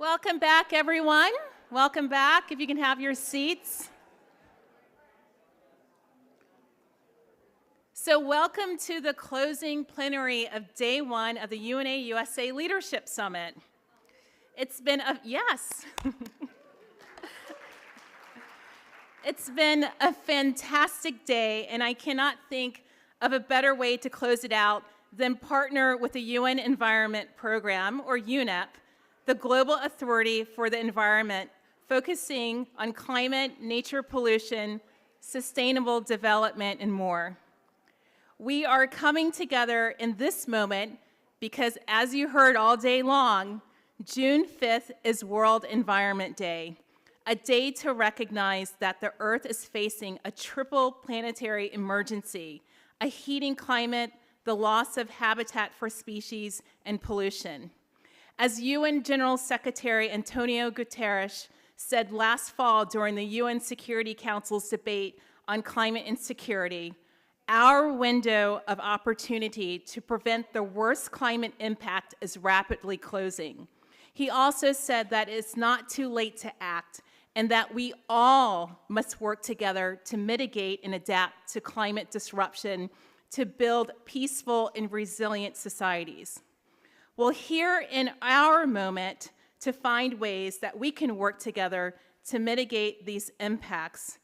Welcome back, everyone. Welcome back. If you can have your seats. So welcome to the closing plenary of day one of the UNA USA Leadership Summit. It's been It's been a fantastic day, and I cannot think of a better way to close it out than partner with the UN Environment Program, or UNEP, the global authority for the environment, focusing on climate, nature pollution, sustainable development, and more. We are coming together in this moment because, as you heard all day long, June 5th is World Environment Day, a day to recognize that the Earth is facing a triple planetary emergency: a heating climate, the loss of habitat for species, and pollution. As UN General Secretary Antonio Guterres said last fall during the UN Security Council's debate on climate insecurity, our window of opportunity to prevent the worst climate impact is rapidly closing. He also said that it's not too late to act, and that we all must work together to mitigate and adapt to climate disruption to build peaceful and resilient societies. Well, here in our moment to find ways that we can work together to mitigate these impacts.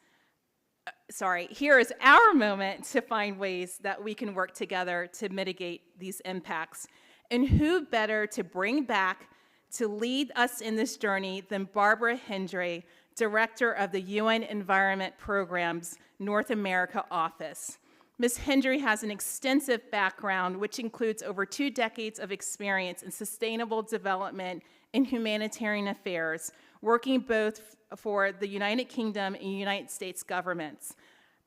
Here is our moment to find ways that we can work together to mitigate these impacts. And who better to bring back to lead us in this journey than Barbara Hendry, Director of the UN Environment Program's North America Office. Ms. Hendry has an extensive background, which includes over 2 decades of experience in sustainable development and humanitarian affairs, working both for the United Kingdom and United States governments.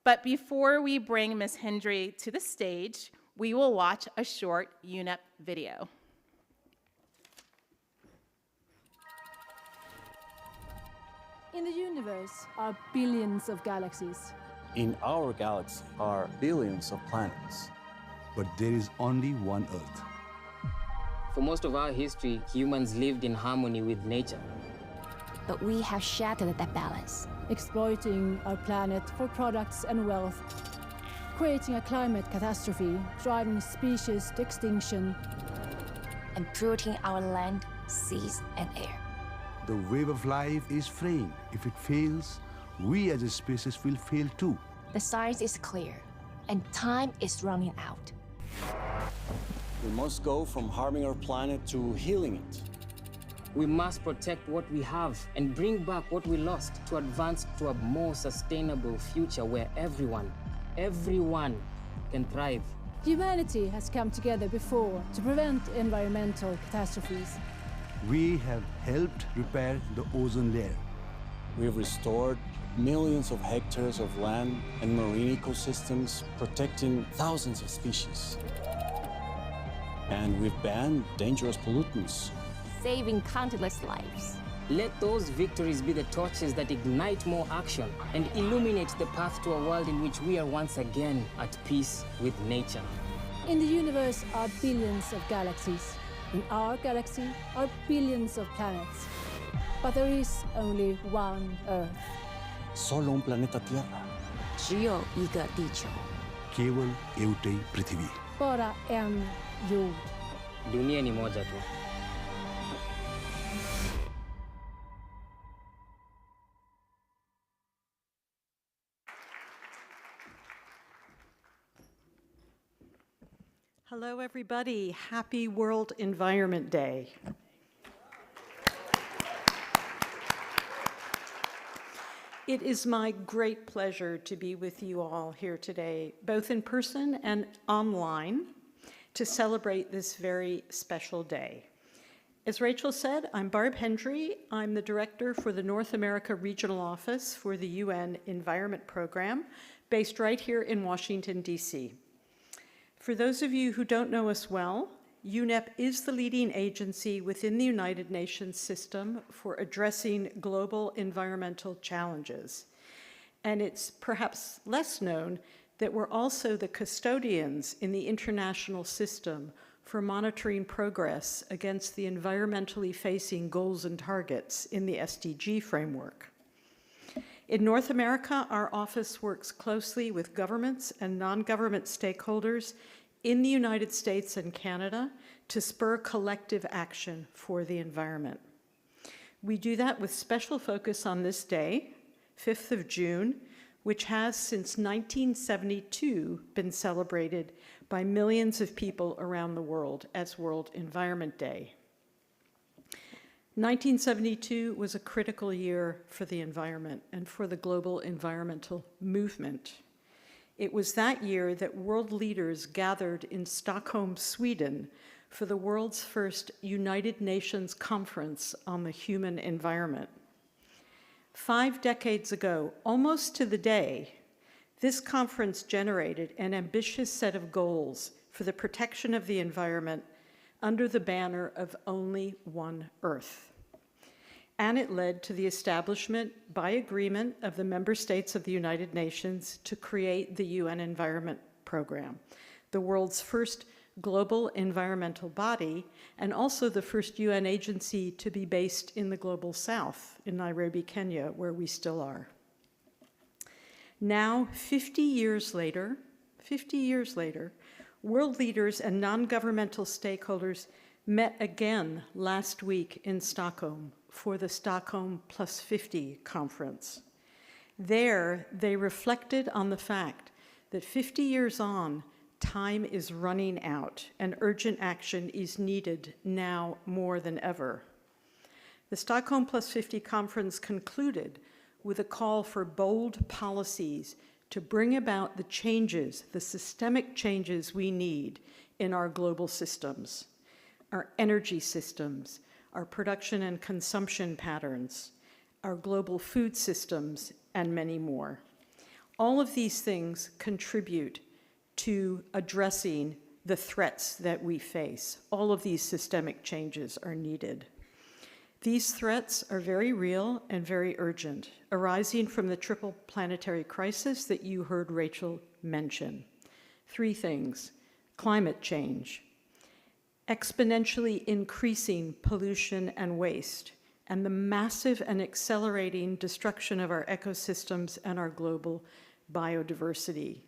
But before we bring Ms. Hendry to the stage, we will watch a short UNEP video. In the universe are billions of galaxies. In our galaxy are billions of planets. But there is only one Earth. For most of our history, humans lived in harmony with nature. But we have shattered that balance. Exploiting our planet for products and wealth, creating a climate catastrophe, driving species to extinction, and polluting our land, seas, and air. The web of life is fraying. If it fails, we as a species will fail too. The science is clear, and time is running out. We must go from harming our planet to healing it. We must protect what we have and bring back what we lost to advance to a more sustainable future where everyone can thrive. Humanity has come together before to prevent environmental catastrophes. We have helped repair the ozone layer. We have restored millions of hectares of land and marine ecosystems, protecting thousands of species. And we've banned dangerous pollutants, Saving countless lives. Let those victories be the torches that ignite more action and illuminate the path to a world in which we are once again at peace with nature. In the universe are billions of galaxies. In our galaxy are billions of planets. But there is only one Earth. Solo un planeta Tierra. 只有一个地球。 केवल एउटै पृथ्वी. Bara en jord. Dunia ni moja tu. Hello, everybody. Happy World Environment Day. It is my great pleasure to be with you all here today, both in person and online, to celebrate this very special day. As Rachel said, I'm Barb Hendry. I'm the director for the North America Regional Office for the UN Environment Program, based right here in Washington, D.C. For those of you who don't know us well, UNEP is the leading agency within the United Nations system for addressing global environmental challenges. And it's perhaps less known that we're also the custodians in the international system for monitoring progress against the environmentally facing goals and targets in the SDG framework. In North America, our office works closely with governments and non-government stakeholders in the United States and Canada to spur collective action for the environment. We do that with special focus on this day, 5th of June, which has since 1972 been celebrated by millions of people around the world as World Environment Day. 1972 was a critical year for the environment and for the global environmental movement. It was that year that world leaders gathered in Stockholm, Sweden, for the world's first United Nations Conference on the Human Environment. 5 decades ago, almost to the day, this conference generated an ambitious set of goals for the protection of the environment under the banner of Only One Earth. And it led to the establishment, by agreement, of the member states of the United Nations to create the UN Environment Program, the world's first global environmental body, and also the first UN agency to be based in the global south, in Nairobi, Kenya, where we still are. Now, 50 years later, world leaders and non-governmental stakeholders met again last week in Stockholm for the Stockholm Plus 50 conference. There, they reflected on the fact that 50 years on, time is running out and urgent action is needed now more than ever. The Stockholm Plus 50 conference concluded with a call for bold policies to bring about the changes, the systemic changes we need in our global systems, our energy systems, our production and consumption patterns, our global food systems, and many more. All of these things contribute to addressing the threats that we face. All of these systemic changes are needed. These threats are very real and very urgent, arising from the triple planetary crisis that you heard Rachel mention. 3 things: climate change, exponentially increasing pollution and waste, and the massive and accelerating destruction of our ecosystems and our global biodiversity.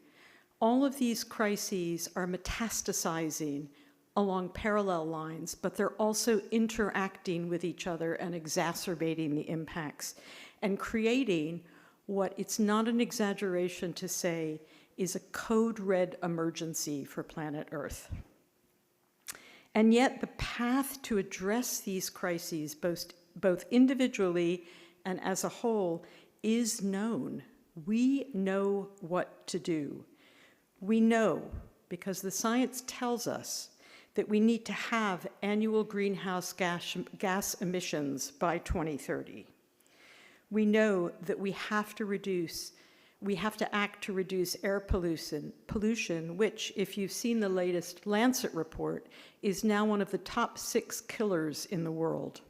All of these crises are metastasizing along parallel lines, but they're also interacting with each other and exacerbating the impacts and creating what, it's not an exaggeration to say, is a code red emergency for planet Earth. And yet the path to address these crises, both individually and as a whole, is known. We know what to do. We know, because the science tells us, that we need to have annual greenhouse gas emissions by 2030. We know that we have to act to reduce air pollution, which, if you've seen the latest Lancet report, is now one of the top 6 killers in the world.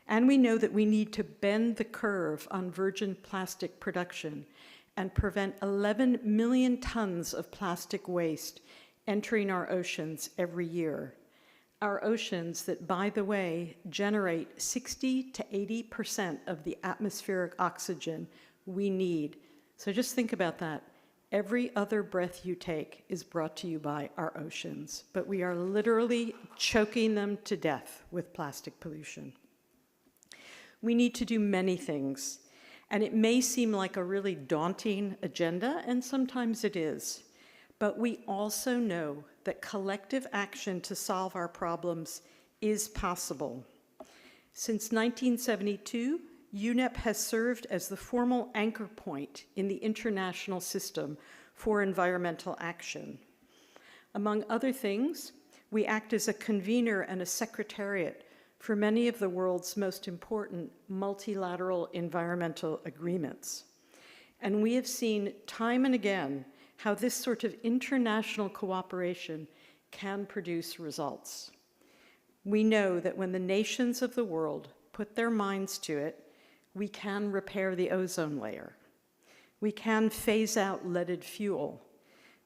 And we know that we need to bend the curve on virgin plastic production and prevent 11 million tons of plastic waste entering our oceans every year. Our oceans that, by the way, generate 60 to 80% of the atmospheric oxygen we need. So just think about that. Every other breath you take is brought to you by our oceans, but we are literally choking them to death with plastic pollution. We need to do many things, and it may seem like a really daunting agenda, and sometimes it is, but we also know that collective action to solve our problems is possible. Since 1972, UNEP has served as the formal anchor point in the international system for environmental action. Among other things, we act as a convener and a secretariat for many of the world's most important multilateral environmental agreements. And we have seen time and again how this sort of international cooperation can produce results. We know that when the nations of the world put their minds to it, we can repair the ozone layer. We can phase out leaded fuel.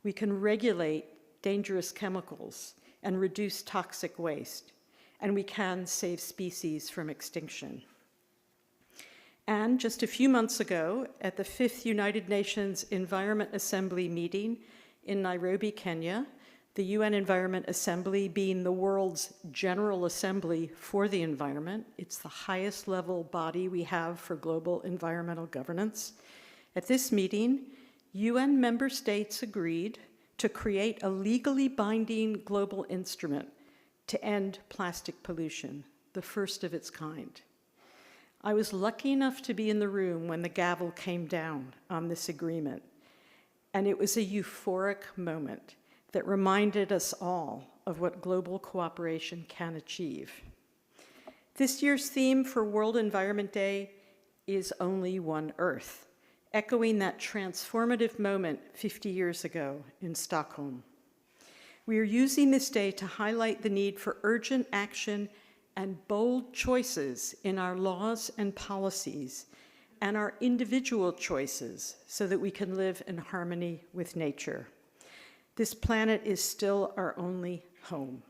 We can regulate dangerous chemicals and reduce toxic waste, and we can save species from extinction. And just a few months ago, at the 5th United Nations Environment Assembly meeting in Nairobi, Kenya, the UN Environment Assembly being the world's general assembly for the environment, it's the highest level body we have for global environmental governance. At this meeting, UN member states agreed to create a legally binding global instrument to end plastic pollution, the first of its kind. I was lucky enough to be in the room when the gavel came down on this agreement, and it was a euphoric moment that reminded us all of what global cooperation can achieve. This year's theme for World Environment Day is Only One Earth, echoing that transformative moment 50 years ago in Stockholm. We are using this day to highlight the need for urgent action and bold choices in our laws and policies and our individual choices so that we can live in harmony with nature. This planet is still our only home.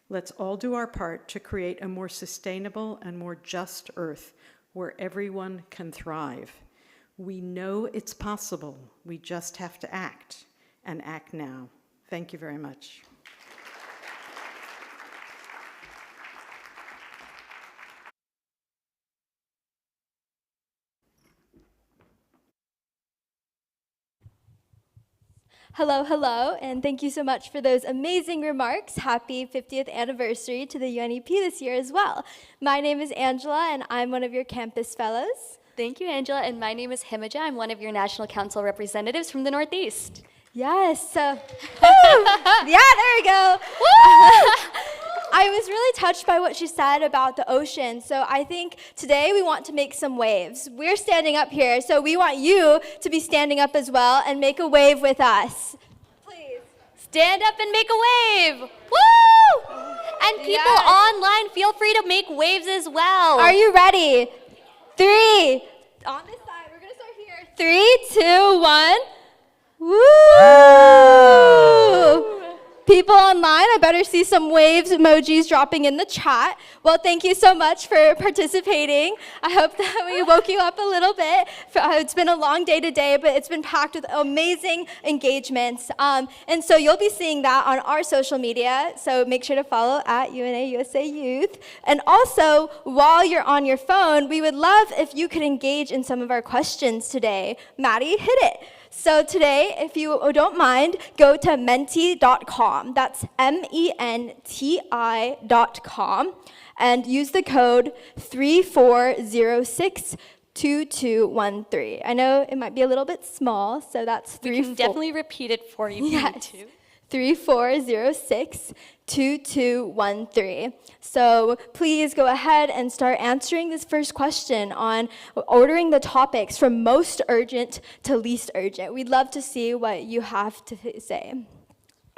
Let's all do our part to create a more sustainable and more just Earth where everyone can thrive. We know it's possible. We just have to act, and act now. Thank you very much. Hello, hello, and thank you so much for those amazing remarks. Happy 50th anniversary to the UNEP this year as well. My name is Angela, and I'm one of your campus fellows. Thank you, Angela, and my name is Himaja. I'm one of your National Council representatives from the Northeast. Yes, yeah, there we go. I was really touched by what she said about the ocean, so I think today we want to make some waves. We're standing up here, so we want you to be standing up as well and make a wave with us. Please. Stand up and make a wave. Woo! And people online, feel free to make waves as well. Are you ready? 3, on this side, we're gonna start here. 3, 2, 1. Woo! People online, I better see some waves emojis dropping in the chat. Well, thank you so much for participating. I hope that we woke you up a little bit. It's been a long day today, but it's been packed with amazing engagements. And so you'll be seeing that on our social media, so make sure to follow at UNA USA Youth. And also, while you're on your phone, we would love if you could engage in some of our questions today. Maddie, hit it. So today, if you don't mind, go to menti.com. That's MENTI.com, and use the code 34062213. I know it might be a little bit small, so that's We can definitely repeat it for you if you need to. 34062213. So please go ahead and start answering this first question on ordering the topics from most urgent to least urgent. We'd love to see what you have to say.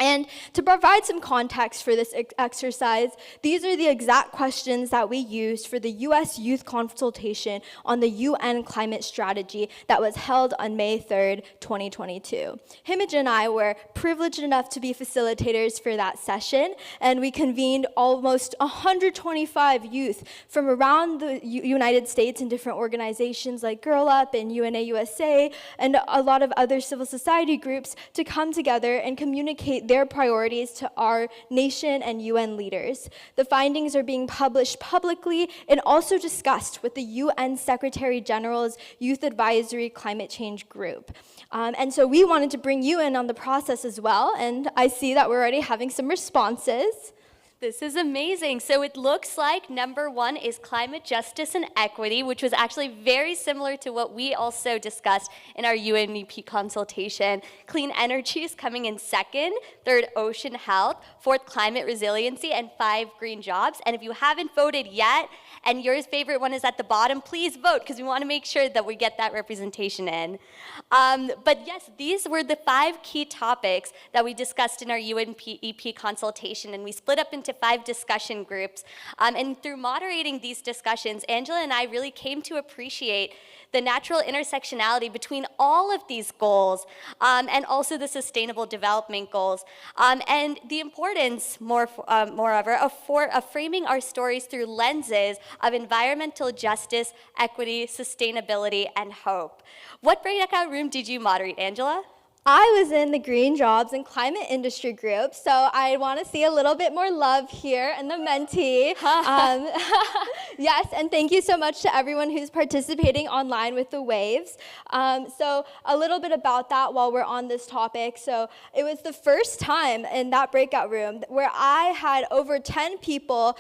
And to provide some context for this exercise, these are the exact questions that we used for the U.S. Youth Consultation on the UN Climate Strategy that was held on May 3rd, 2022. Himaj and I were privileged enough to be facilitators for that session, and we convened almost 125 youth from around the United States in different organizations like Girl Up and UNA USA, and a lot of other civil society groups to come together and communicate their priorities to our nation and UN leaders. The findings are being published publicly and also discussed with the UN Secretary General's Youth Advisory Climate Change Group. And so we wanted to bring you in on the process as well, and I see that we're already having some responses. This is amazing. So it looks like number 1 is climate justice and equity, which was actually very similar to what we also discussed in our UNEP consultation. Clean energy is coming in 2nd, 3rd, ocean health, 4th, climate resiliency, and 5, green jobs. And if you haven't voted yet, and your favorite one is at the bottom, please vote, because we want to make sure that we get that representation in. But yes, these were the 5 key topics that we discussed in our UNEP consultation, and we split up into into 5 discussion groups. And through moderating these discussions, Angela and I really came to appreciate the natural intersectionality between all of these goals and also the sustainable development goals. And the importance, moreover, of framing our stories through lenses of environmental justice, equity, sustainability, and hope. What breakout room did you moderate, Angela? I was in the Green Jobs and Climate Industry group, so I want to see a little bit more love here in the mentee. Yes, and thank you so much to everyone who's participating online with the waves. So a little bit about that while we're on this topic. So it was the first time in that breakout room where I had over 10 people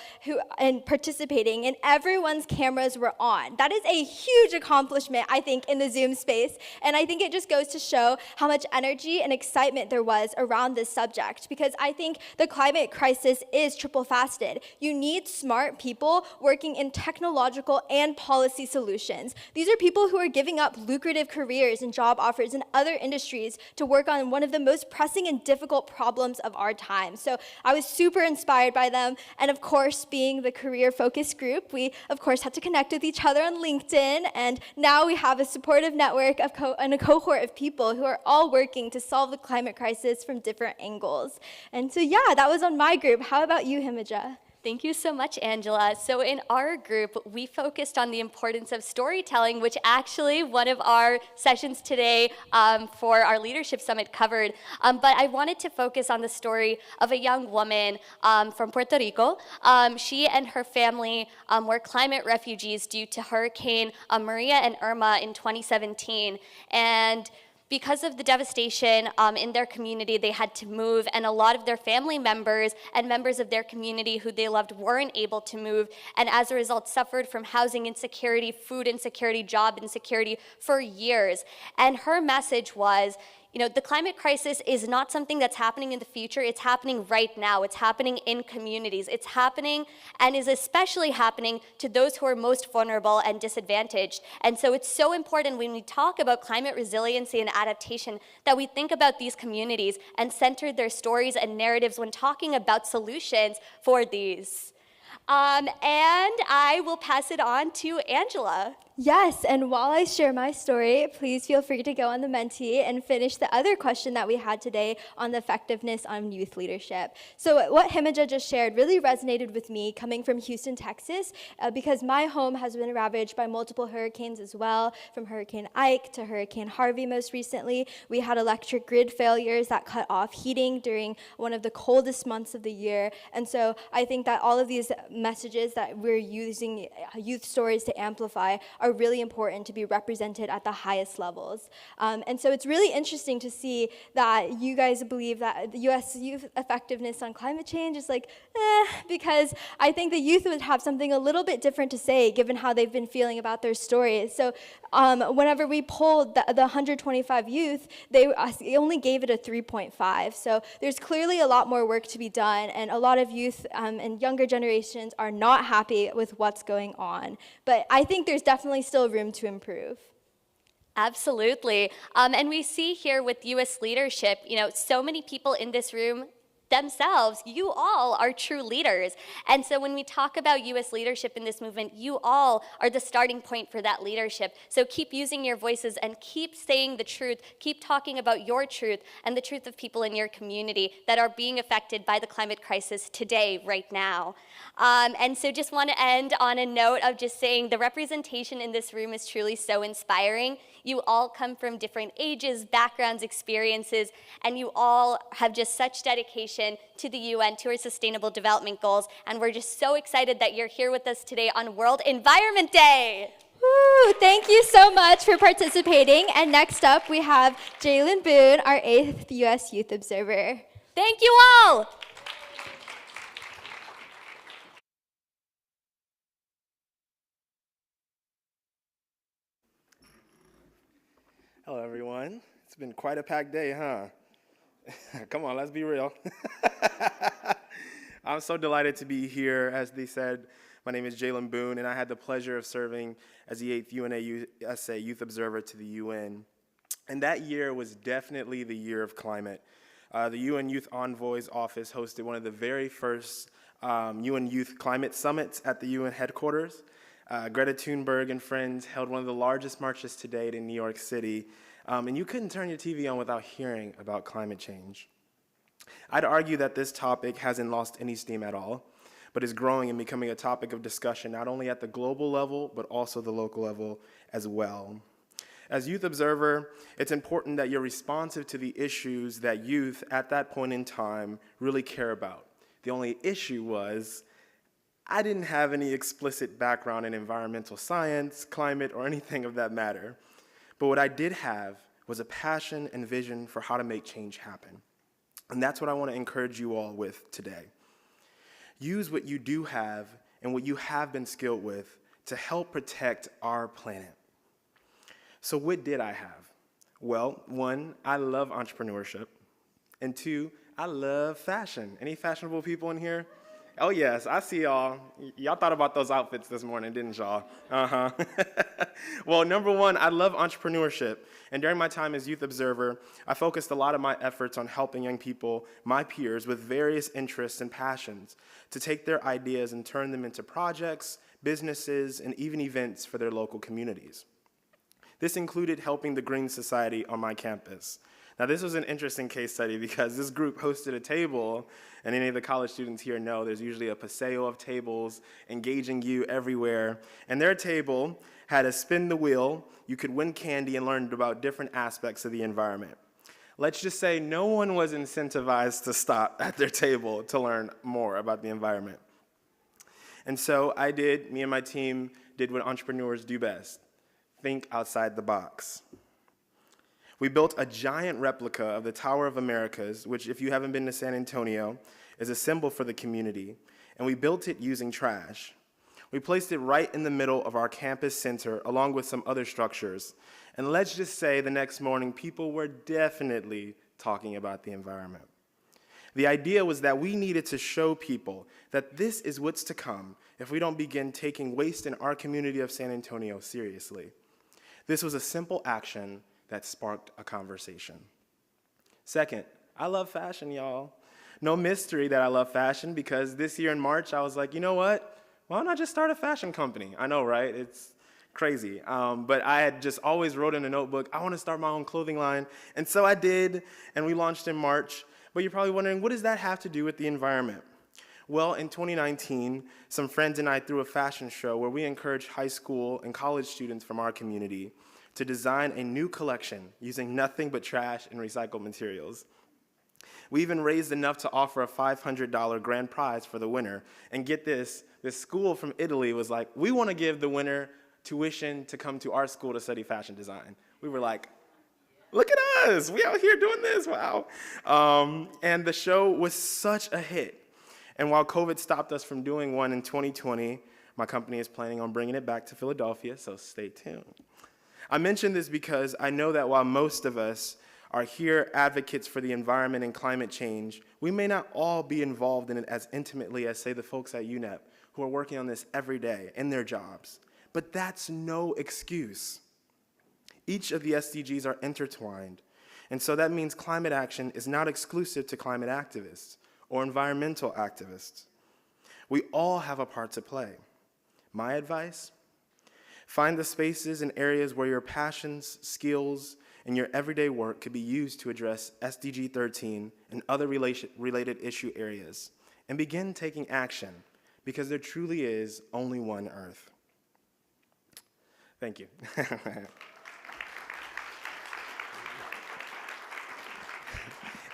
participating, and everyone's cameras were on. That is a huge accomplishment, I think, in the Zoom space, and I think it just goes to show how much energy and excitement there was around this subject, because I think the climate crisis is triple-faceted. You need smart people working in technological and policy solutions. These are people who are giving up lucrative careers and job offers in other industries to work on one of the most pressing and difficult problems of our time. So I was super inspired by them, and of course, being the career-focused group, we of course had to connect with each other on LinkedIn, and now we have a supportive network and a cohort of people who are all working to solve the climate crisis from different angles. And so yeah, that was on my group. How about you, Himija? Thank you so much, Angela. So in our group, we focused on the importance of storytelling, which actually one of our sessions today for our Leadership Summit covered. But I wanted to focus on the story of a young woman from Puerto Rico. She and her family were climate refugees due to Hurricane Maria and Irma in 2017. And because of the devastation in their community, they had to move, and a lot of their family members and members of their community who they loved weren't able to move, and as a result suffered from housing insecurity, food insecurity, job insecurity for years. And her message was, you know, the climate crisis is not something that's happening in the future, it's happening right now. It's happening in communities. It's happening and is especially happening to those who are most vulnerable and disadvantaged. And so it's so important when we talk about climate resiliency and adaptation that we think about these communities and center their stories and narratives when talking about solutions for these. And I will pass it on to Angela. Yes, and while I share my story, please feel free to go on the mentee and finish the other question that we had today on the effectiveness on youth leadership. So what Himija just shared really resonated with me coming from Houston, Texas, because my home has been ravaged by multiple hurricanes as well, from Hurricane Ike to Hurricane Harvey most recently. We had electric grid failures that cut off heating during one of the coldest months of the year. And so I think that all of these messages that we're using youth stories to amplify are really important to be represented at the highest levels. And so it's really interesting to see that you guys believe that the U.S. youth effectiveness on climate change is like, because I think the youth would have something a little bit different to say given how they've been feeling about their stories. So whenever we polled the 125 youth, they only gave it a 3.5. So there's clearly a lot more work to be done, and a lot of youth and younger generations are not happy with what's going on. But I think there's definitely still room to improve. Absolutely. And we see here with U.S. leadership, you know, so many people in this room themselves, you all are true leaders. And so when we talk about U.S. leadership in this movement, you all are the starting point for that leadership. So keep using your voices and keep saying the truth, keep talking about your truth and the truth of people in your community that are being affected by the climate crisis today, right now. And so just want to end on a note of just saying the representation in this room is truly so inspiring. You all come from different ages, backgrounds, experiences, and you all have just such dedication to the UN, to our Sustainable Development Goals, and we're just so excited that you're here with us today on World Environment Day. Woo, thank you so much for participating. And next up, we have Jalen Boone, our 8th U.S. Youth Observer. Thank you all. Hello, everyone. It's been quite a packed day, huh? Come on, let's be real. I'm so delighted to be here. As they said, my name is Jalen Boone, and I had the pleasure of serving as the 8th UNA-USA Youth Observer to the UN. And that year was definitely the year of climate. The UN Youth Envoy's office hosted one of the very first UN Youth Climate Summits at the UN headquarters. Greta Thunberg and friends held one of the largest marches to date in New York City, and you couldn't turn your TV on without hearing about climate change. I'd argue that this topic hasn't lost any steam at all, but is growing and becoming a topic of discussion not only at the global level, but also the local level as well. As Youth Observer, it's important that you're responsive to the issues that youth at that point in time really care about. The only issue was I didn't have any explicit background in environmental science, climate, or anything of that matter. But what I did have was a passion and vision for how to make change happen. And that's what I want to encourage you all with today. Use what you do have and what you have been skilled with to help protect our planet. So what did I have? Well, 1, I love entrepreneurship. And 2, I love fashion. Any fashionable people in here? Oh yes, I see y'all. Y'all thought about those outfits this morning, didn't y'all? Well, number 1, I love entrepreneurship. And during my time as Youth Observer, I focused a lot of my efforts on helping young people, my peers, with various interests and passions to take their ideas and turn them into projects, businesses, and even events for their local communities. This included helping the Green Society on my campus. Now, this was an interesting case study because this group hosted a table, and any of the college students here know there's usually a paseo of tables engaging you everywhere. And their table had a spin the wheel, you could win candy, and learn about different aspects of the environment. Let's just say no one was incentivized to stop at their table to learn more about the environment. And so me and my team did what entrepreneurs do best: think outside the box. We built a giant replica of the Tower of Americas, which, if you haven't been to San Antonio, is a symbol for the community, and we built it using trash. We placed it right in the middle of our campus center, along with some other structures. And let's just say the next morning, people were definitely talking about the environment. The idea was that we needed to show people that this is what's to come if we don't begin taking waste in our community of San Antonio seriously. This was a simple action that sparked a conversation. Second, I love fashion, y'all. No mystery that I love fashion, because this year in March, I was like, you know what? Why don't I just start a fashion company? I know, right? It's crazy. But I had just always wrote in a notebook, I want to start my own clothing line. And so I did, and we launched in March. But you're probably wondering, what does that have to do with the environment? Well, in 2019, some friends and I threw a fashion show where we encouraged high school and college students from our community to design a new collection using nothing but trash and recycled materials. We even raised enough to offer a $500 grand prize for the winner. And get this school from Italy was like, we want to give the winner tuition to come to our school to study fashion design. We were like, look at us, we out here doing this, wow. And the show was such a hit. And while COVID stopped us from doing one in 2020, my company is planning on bringing it back to Philadelphia, so stay tuned. I mention this because I know that while most of us are here advocates for the environment and climate change, we may not all be involved in it as intimately as, say, the folks at UNEP who are working on this every day in their jobs. But that's no excuse. Each of the SDGs are intertwined, and so that means climate action is not exclusive to climate activists or environmental activists. We all have a part to play. My advice? Find the spaces and areas where your passions, skills, and your everyday work could be used to address SDG 13 and other related issue areas, and begin taking action, because there truly is only one Earth. Thank you.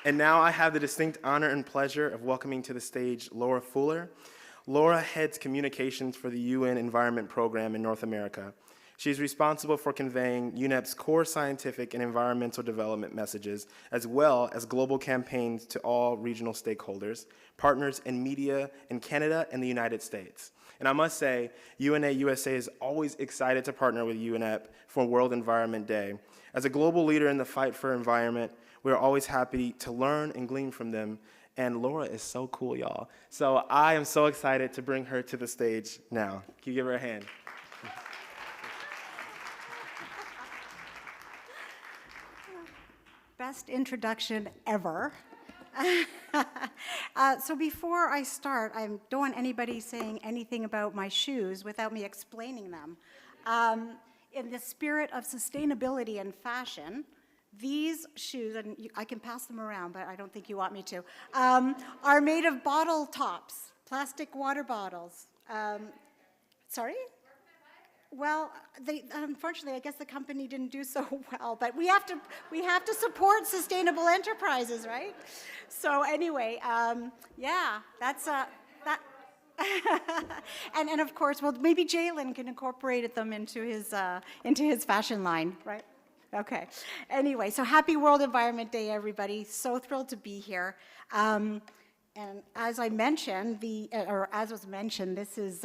And now I have the distinct honor and pleasure of welcoming to the stage Laura Fuller. Laura heads communications for the UN Environment Program in North America. She's responsible for conveying UNEP's core scientific and environmental development messages, as well as global campaigns to all regional stakeholders, partners, and media in Canada and the United States. And I must say, UNA USA is always excited to partner with UNEP for World Environment Day. As a global leader in the fight for environment, we're always happy to learn and glean from them. And Laura is so cool, y'all. So I am so excited to bring her to the stage now. Can you give her a hand? Best introduction ever. So before I start, I don't want anybody saying anything about my shoes without me explaining them. In the spirit of sustainability and fashion, these shoes, and I can pass them around, but I don't think you want me to, are made of bottle tops, plastic water bottles. Sorry? Well, unfortunately, I guess the company didn't do so well, but we have to support sustainable enterprises, right? So anyway, yeah, that's that. and of course, well, maybe Jalen can incorporate them into his fashion line, right? Okay. Anyway, so happy World Environment Day, everybody. So thrilled to be here. And as I mentioned, as was mentioned, this is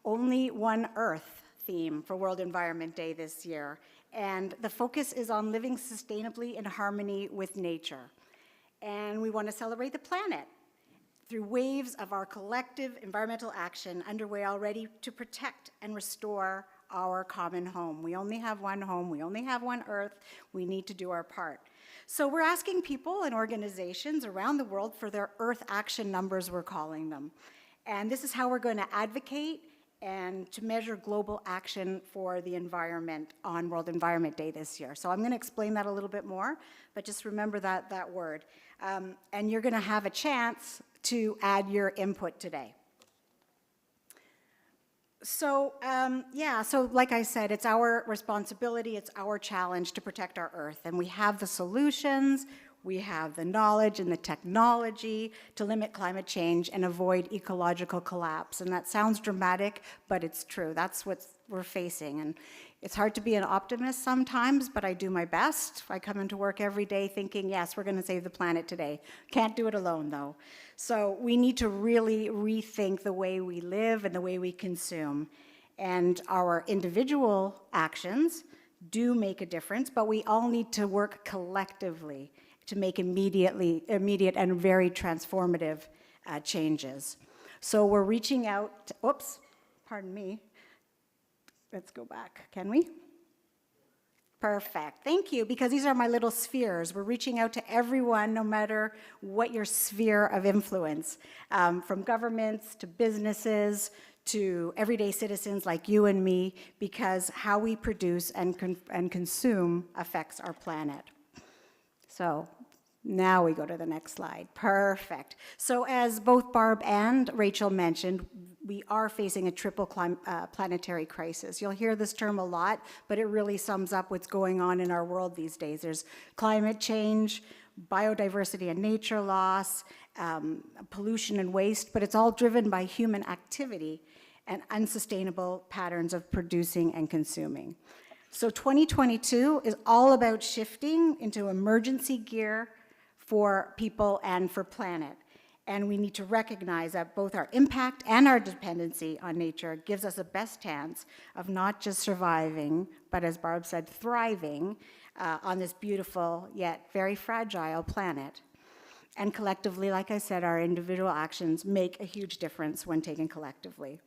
Only One Earth theme for World Environment Day this year. And the focus is on living sustainably in harmony with nature. And we want to celebrate the planet through waves of our collective environmental action underway already to protect and restore our common home. We only have one home, we only have one Earth, we need to do our part. So we're asking people and organizations around the world for their Earth action numbers, we're calling them. And this is how we're going to advocate and to measure global action for the environment on World Environment Day this year. So I'm going to explain that a little bit more, but just remember that word. And you're going to have a chance to add your input today. So, so like I said, it's our responsibility, it's our challenge to protect our Earth. And we have the solutions, we have the knowledge and the technology to limit climate change and avoid ecological collapse. And that sounds dramatic, but it's true. That's what we're facing. And it's hard to be an optimist sometimes, but I do my best. I come into work every day thinking, yes, we're going to save the planet today. Can't do it alone, though. So we need to really rethink the way we live and the way we consume. And our individual actions do make a difference, but we all need to work collectively to make immediate and very transformative changes. So we're reaching out, oops, pardon me. Let's go back, can we? Perfect, thank you, because these are my little spheres. We're reaching out to everyone, no matter what your sphere of influence, from governments to businesses to everyday citizens like you and me, because how we produce and consume affects our planet. So now we go to the next slide. Perfect. So as both Barb and Rachel mentioned, we are facing a triple planetary crisis. You'll hear this term a lot, but it really sums up what's going on in our world these days. There's climate change, biodiversity and nature loss, pollution and waste, but it's all driven by human activity and unsustainable patterns of producing and consuming. So 2022 is all about shifting into emergency gear for people and for planet. And we need to recognize that both our impact and our dependency on nature gives us the best chance of not just surviving, but as Barb said, thriving on this beautiful yet very fragile planet. And collectively, like I said, our individual actions make a huge difference when taken collectively.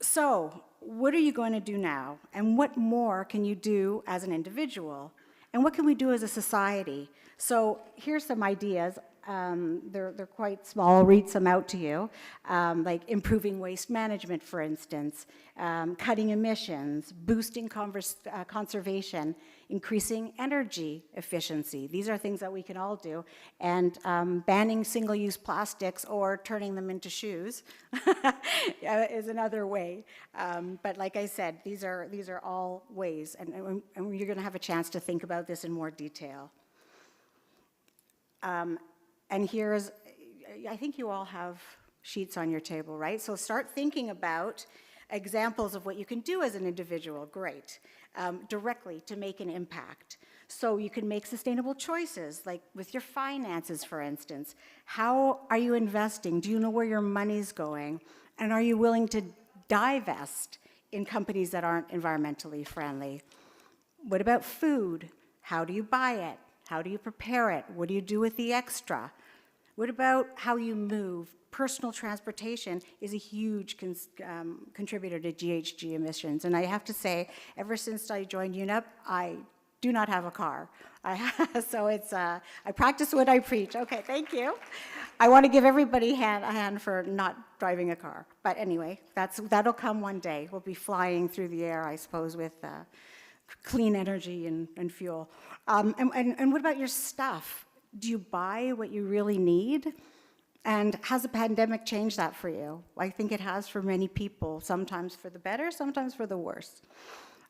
So, what are you going to do now? And what more can you do as an individual? And what can we do as a society? So here's some ideas. They're quite small. I'll read some out to you, like improving waste management, for instance, cutting emissions, boosting conservation, increasing energy efficiency. These are things that we can all do. And banning single-use plastics or turning them into shoes is another way. But like I said, these are all ways, and you're going to have a chance to think about this in more detail. And here's, I think you all have sheets on your table, right? So start thinking about examples of what you can do as an individual, great, directly to make an impact. So you can make sustainable choices, like with your finances, for instance. How are you investing? Do you know where your money's going? And are you willing to divest in companies that aren't environmentally friendly? What about food? How do you buy it? How do you prepare it? What do you do with the extra? What about how you move? Personal transportation is a huge contributor to GHG emissions. And I have to say, ever since I joined UNEP, I do not have a car. So I practice what I preach. Okay, thank you. I want to give everybody a hand for not driving a car. But anyway, that'll come one day. We'll be flying through the air, I suppose, with clean energy and fuel. And what about your stuff? Do you buy what you really need? And has the pandemic changed that for you? I think it has for many people, sometimes for the better, sometimes for the worse.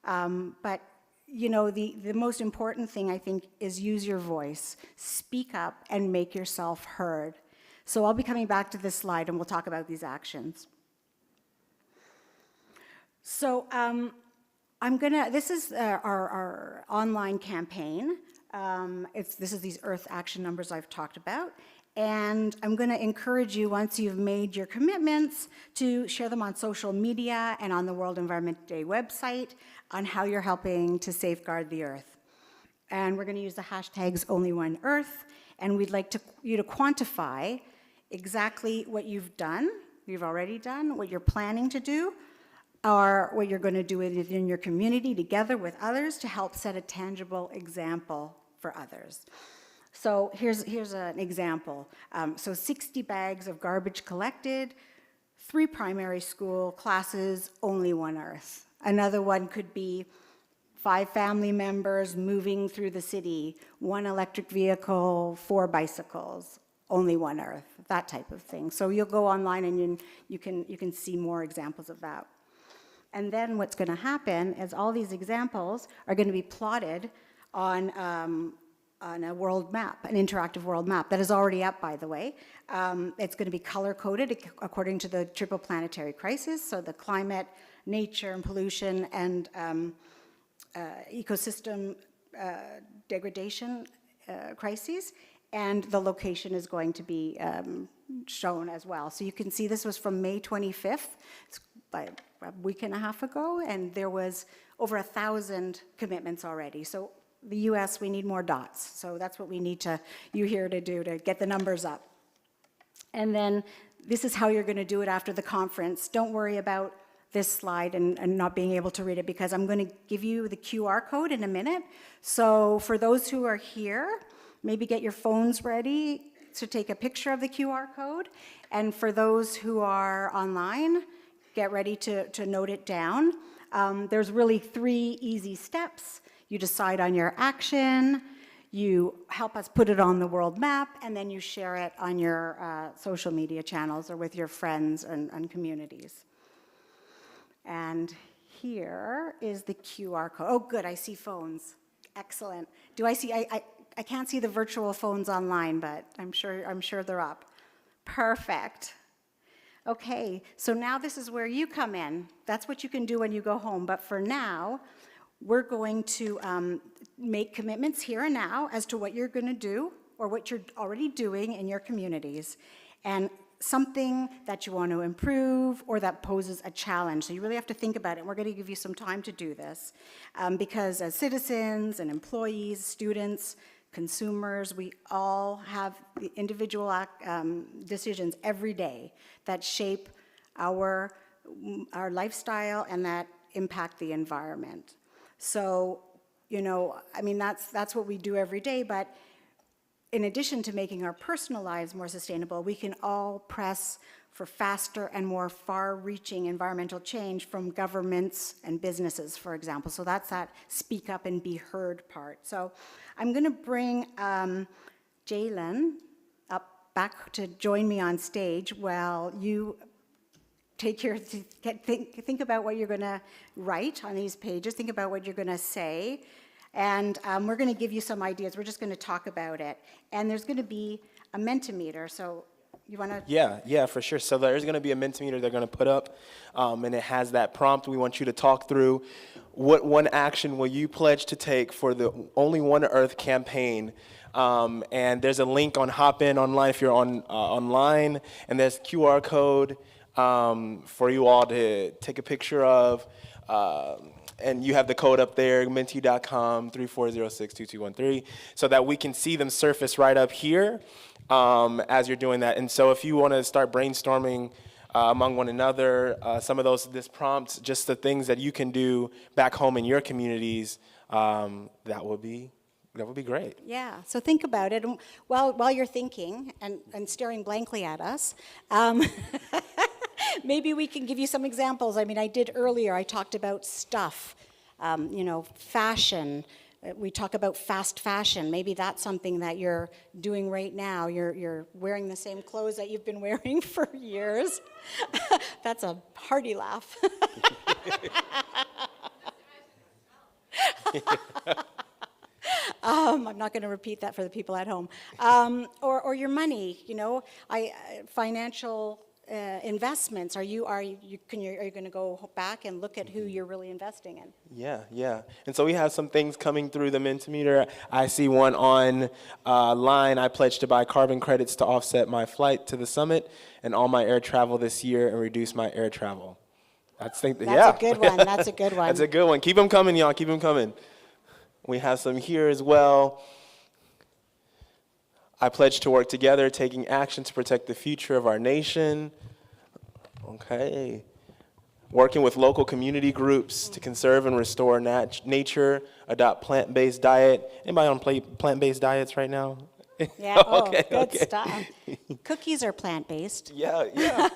But you know, the most important thing, I think, is use your voice. Speak up and make yourself heard. So I'll be coming back to this slide, and we'll talk about these actions. So this is our online campaign. This is these Earth Action numbers I've talked about. And I'm going to encourage you, once you've made your commitments, to share them on social media and on the World Environment Day website on how you're helping to safeguard the Earth. And we're going to use the hashtags #OnlyOneEarth, and we'd like you to quantify exactly what you've already done, what you're planning to do, or what you're going to do within your community together with others to help set a tangible example for others. So here's an example. So 60 bags of garbage collected, 3 primary school classes, only one Earth. Another one could be 5 family members moving through the city, 1 electric vehicle, 4 bicycles, only one Earth, that type of thing. So you'll go online and you can see more examples of that. And then what's going to happen is all these examples are going to be plotted on a world map, an interactive world map that is already up, by the way. It's going to be color-coded according to the triple planetary crisis, so the climate, nature, and pollution, and ecosystem degradation crises, and the location is going to be shown as well. So you can see this was from May 25th, it's about a week and a half ago, and there was over 1,000 commitments already. So the US, we need more dots. So that's what we need you here to do to get the numbers up. And then this is how you're going to do it after the conference. Don't worry about this slide and not being able to read it, because I'm going to give you the QR code in a minute. So for those who are here, maybe get your phones ready to take a picture of the QR code. And for those who are online, get ready to note it down. There's really 3 easy steps. You decide on your action, you help us put it on the world map, and then you share it on your social media channels or with your friends and communities. And here is the QR code. Oh, good, I see phones. Excellent. Do I see, I can't see the virtual phones online, but I'm sure they're up. Perfect. Okay, so now this is where you come in. That's what you can do when you go home, but for now, we're going to make commitments here and now as to what you're going to do or what you're already doing in your communities, and something that you want to improve or that poses a challenge. So you really have to think about it. We're going to give you some time to do this because as citizens and employees, students, consumers, we all have the individual decisions every day that shape our lifestyle and that impact the environment. So, you know, I mean, that's what we do every day, but in addition to making our personal lives more sustainable, we can all press for faster and more far-reaching environmental change from governments and businesses, for example. So that's that speak up and be heard part. So I'm going to bring Jalen back to join me on stage while you think about what you're going to write on these pages, think about what you're going to say, and we're going to give you some ideas. We're just going to talk about it. And there's going to be a Mentimeter, so you want to? Yeah, for sure. So there's going to be a Mentimeter they're going to put up, and it has that prompt. We want you to talk through what one action will you pledge to take for the Only One Earth campaign. And there's a link on Hop-In online if you're online, and there's QR code for you all to take a picture of. And you have the code up there, menti.com 34062213, so that we can see them surface right up here as you're doing that. And so if you want to start brainstorming among one another. Some of this prompts, just the things that you can do back home in your communities, that would be great. Yeah, so think about it. And while you're thinking and staring blankly at us, maybe we can give you some examples. I mean, I did earlier, I talked about stuff, fashion. We talk about fast fashion. Maybe that's something that you're doing right now. You're wearing the same clothes that you've been wearing for years. That's a hearty laugh. I'm not going to repeat that for the people at home. Or your money, financial investments. Are you going to go back and look at who you're really investing in? Yeah. And so we have some things coming through the Mentimeter. I see one on line. I pledged to buy carbon credits to offset my flight to the summit and all my air travel this year and reduce my air travel. That's a good one. That's a good one. That's a good one. Keep them coming, y'all. Keep them coming. We have some here as well. I pledge to work together, taking action to protect the future of our nation. Okay. Working with local community groups to conserve and restore nature, adopt plant-based diet. Anybody on plant-based diets right now? Yeah, good okay. stuff. Cookies are plant-based. Yeah.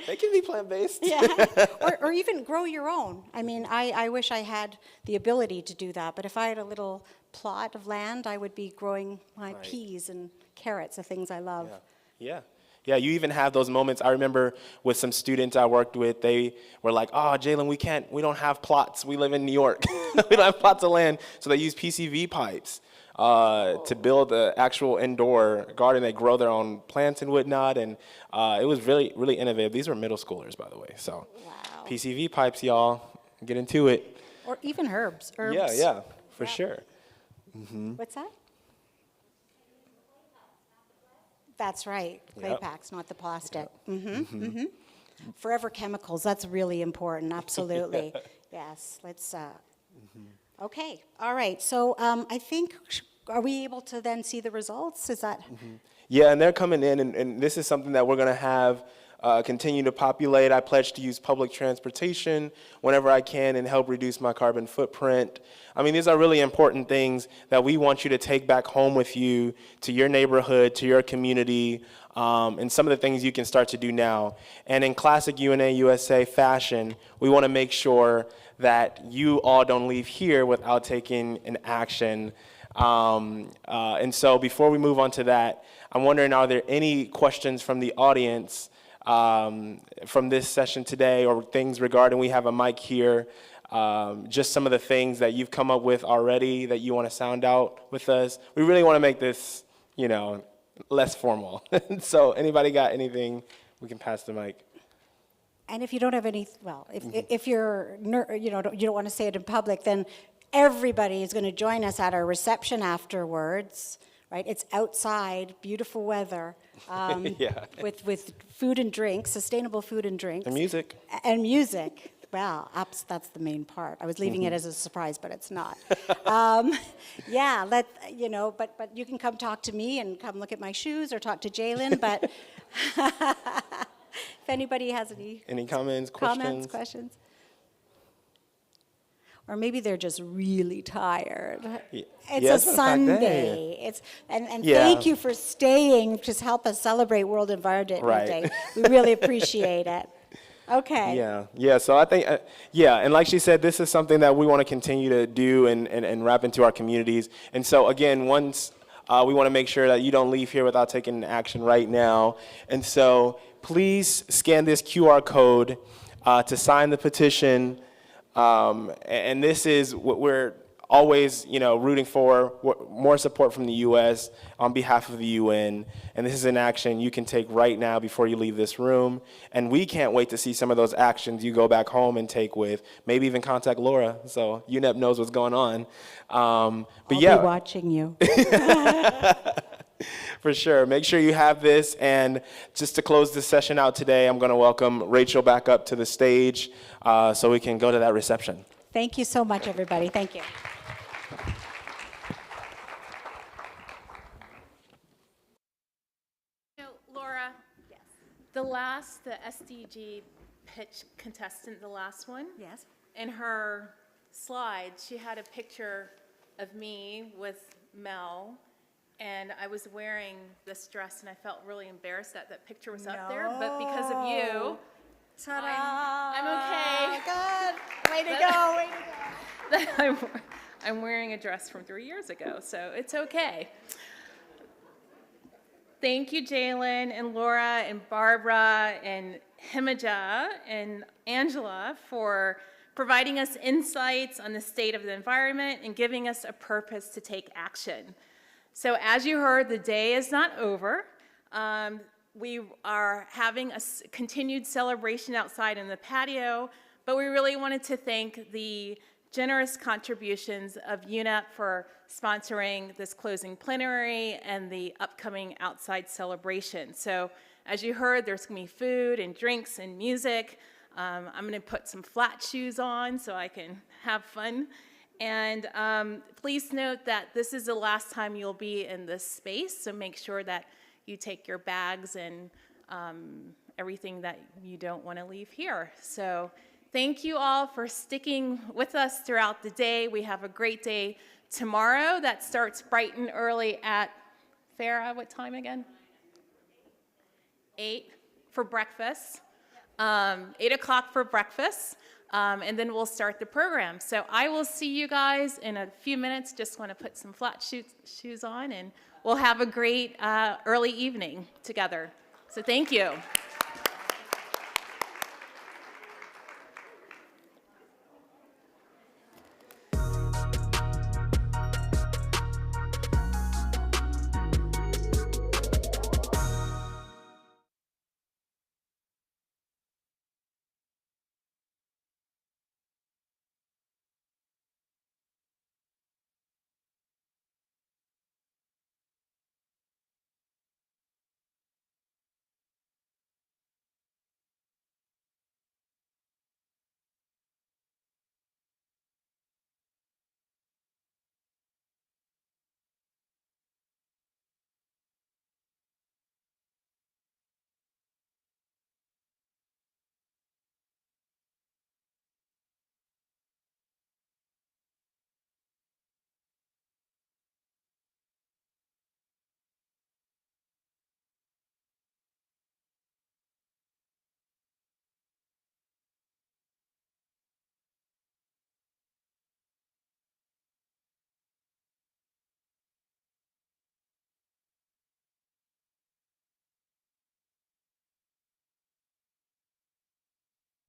They can be plant-based. Yeah, or even grow your own. I mean, I wish I had the ability to do that, but if I had a little plot of land, I would be growing my peas and carrots, the things I love. Yeah, you even have those moments. I remember with some students I worked with, they were like, oh, Jalen, we don't have plots. We live in New York. We don't have plots of land. So they use PCV pipes to build the actual indoor garden. They grow their own plants and whatnot, and it was really, really innovative. These were middle schoolers, by the way. So PCV pipes, y'all, get into it. Or even herbs. Yeah, for sure. Mm-hmm. What's that? That's right, clay packs, not the plastic. Forever chemicals, that's really important, absolutely. Yes, let's, okay, all right. So I think, are we able to then see the results? Is that? Yeah, and they're coming in, and this is something that we're gonna have continue to populate. I pledge to use public transportation whenever I can and help reduce my carbon footprint. I mean, these are really important things that we want you to take back home with you to your neighborhood, to your community, and some of the things you can start to do now. And in classic UNA USA fashion, we want to make sure that you all don't leave here without taking an action. And so before we move on to that, I'm wondering, are there any questions from the audience from this session today, or things regarding, we have a mic here, just some of the things that you've come up with already that you want to sound out with us? We really want to make this, less formal. So anybody got anything, we can pass the mic. And if you don't have any, well, if you're, you don't want to say it in public, then everybody is going to join us at our reception afterwards. Right, it's outside, beautiful weather, with food and drinks, sustainable food and drinks. And music. And music. Well, that's the main part. I was leaving it as a surprise, but it's not. But you can come talk to me and come look at my shoes or talk to Jalen. But if anybody has any comments, questions. Or maybe they're just really tired. It's a Sunday. Thank you for staying to help us celebrate World Environment Day. We really appreciate it. Okay. Yeah. So I think, and like she said, this is something that we want to continue to do and wrap into our communities. And so again, once we want to make sure that you don't leave here without taking action right now. And so please scan this QR code to sign the petition. And this is what we're always, rooting for, more support from the U.S. on behalf of the UN. And this is an action you can take right now before you leave this room. And we can't wait to see some of those actions you go back home and take with, maybe even contact Laura, so UNEP knows what's going on. I'll be watching you. For sure. Make sure you have this. And just to close this session out today, I'm going to welcome Rachel back up to the stage so we can go to that reception. Thank you so much, everybody. Thank you. Laura, the the SDG pitch contestant, the last one, Yes. in her slide, she had a picture of me with Mel, and I was wearing this dress, and I felt really embarrassed that that picture was up there, but because of you, Ta-da! I'm okay. Good. Way to go. Way to go. I'm wearing a dress from 3 years ago, so it's okay. Thank you, Jalen and Laura and Barbara and Himaja and Angela for providing us insights on the state of the environment and giving us a purpose to take action. So as you heard, the day is not over. We are having a continued celebration outside in the patio, but we really wanted to thank the generous contributions of UNEP for sponsoring this closing plenary and the upcoming outside celebration. So as you heard, there's going to be food and drinks and music. I'm going to put some flat shoes on so I can have fun. And please note that this is the last time you'll be in this space, so make sure that you take your bags and everything that you don't want to leave here. So thank you all for sticking with us throughout the day. We have a great day tomorrow that starts bright and early at, Farah, what time again? 8 for breakfast. 8 o'clock for breakfast. And then we'll start the program. So I will see you guys in a few minutes. Just want to put some flat shoes on, and we'll have a great early evening together. So thank you.